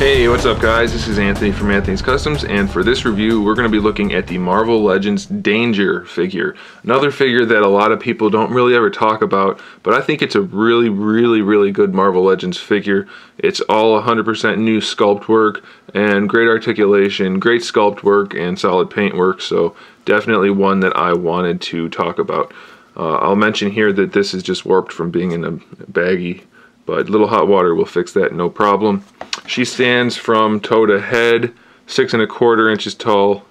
Hey, what's up guys? This is Anthony from Anthony's Customs, and for this review we're going to be looking at the Marvel Legends Danger figure. Another figure that a lot of people don't really ever talk about, but I think it's a really good Marvel Legends figure. It's all 100% new sculpt work and great articulation, great sculpt work and solid paint work, so definitely one that I wanted to talk about. I'll mention here that this is just warped from being in a baggie, but a little hot water will fix that, no problem. She stands from toe to head, 6 1/4 inches tall,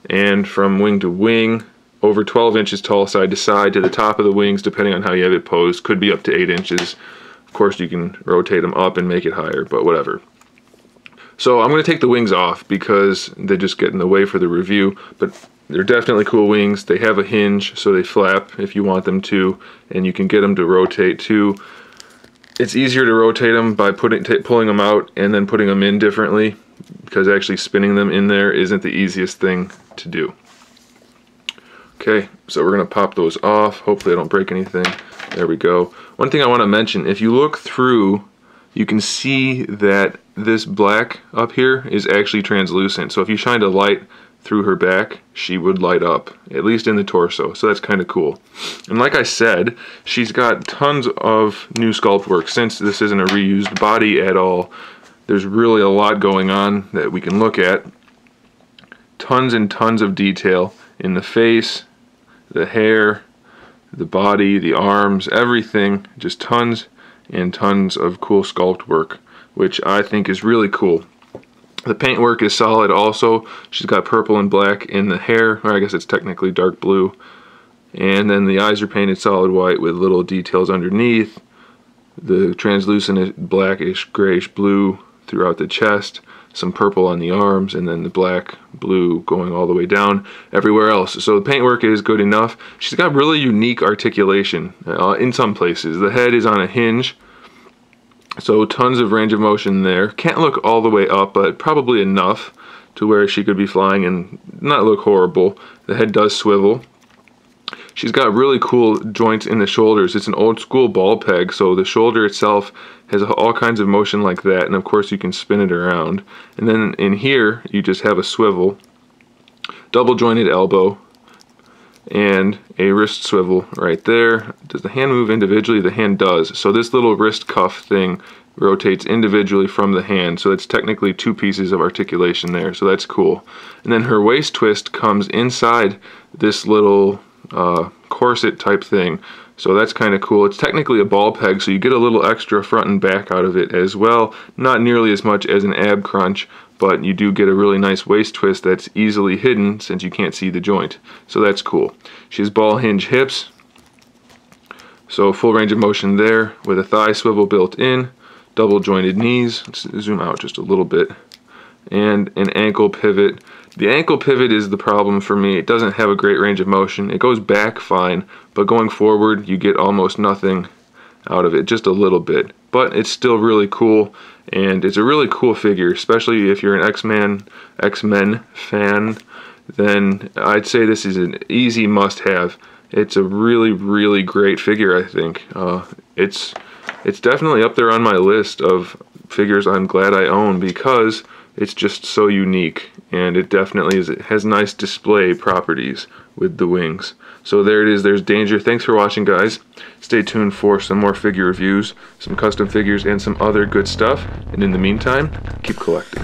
and from wing to wing, over 12 inches tall side to side to the top of the wings, depending on how you have it posed. Could be up to 8 inches. Of course, you can rotate them up and make it higher, but whatever. So I'm going to take the wings off because they just get in the way for the review, but they're definitely cool wings. They have a hinge, so they flap if you want them to, and you can get them to rotate too. It's easier to rotate them by pulling them out and then putting them in differently, because actually spinning them in there isn't the easiest thing to do. Okay, so we're going to pop those off. Hopefully I don't break anything. There we go. One thing I want to mention, if you look through, you can see that this black up here is actually translucent. So if you shined a light through her back, she would light up, at least in the torso, so that's kind of cool. And like I said, she's got tons of new sculpt work. Since this isn't a reused body at all, there's really a lot going on that we can look at. Tons and tons of detail in the face, the hair, the body, the arms, everything. Just tons and tons of cool sculpt work, which I think is really cool. The paintwork is solid also. She's got purple and black in the hair, or I guess it's technically dark blue. And then the eyes are painted solid white with little details underneath. The translucent blackish grayish blue throughout the chest, some purple on the arms, and then the black blue going all the way down everywhere else. So the paintwork is good enough. She's got really unique articulation in some places. The head is on a hinge, so tons of range of motion there. Can't look all the way up, but probably enough to where she could be flying and not look horrible. The head does swivel. She's got really cool joints in the shoulders. It's an old school ball peg, so the shoulder itself has all kinds of motion like that, and of course you can spin it around. And then in here you just have a swivel, double jointed elbow, and a wrist swivel right there. Does the hand move individually? The hand does. So this little wrist cuff thing rotates individually from the hand, so it's technically 2 pieces of articulation there, so that's cool. And then her waist twist comes inside this little corset type thing, so that's kind of cool. It's technically a ball peg, so you get a little extra front and back out of it as well. Not nearly as much as an ab crunch, but you do get a really nice waist twist that's easily hidden since you can't see the joint. So that's cool. She has ball hinge hips, so full range of motion there with a thigh swivel built in, double jointed knees, let's zoom out just a little bit, and an ankle pivot. The ankle pivot is the problem for me. It doesn't have a great range of motion. It goes back fine, but going forward you get almost nothing out of it, just a little bit. But it's still really cool, and it's a really cool figure, especially if you're an X-Men fan, then I'd say this is an easy must-have. It's a really great figure, I think. It's definitely up there on my list of figures I'm glad I own, because it's just so unique, and it definitely is. It has nice display properties with the wings. So there it is, there's Danger. Thanks for watching, guys. Stay tuned for some more figure reviews, some custom figures, and some other good stuff. And in the meantime, keep collecting.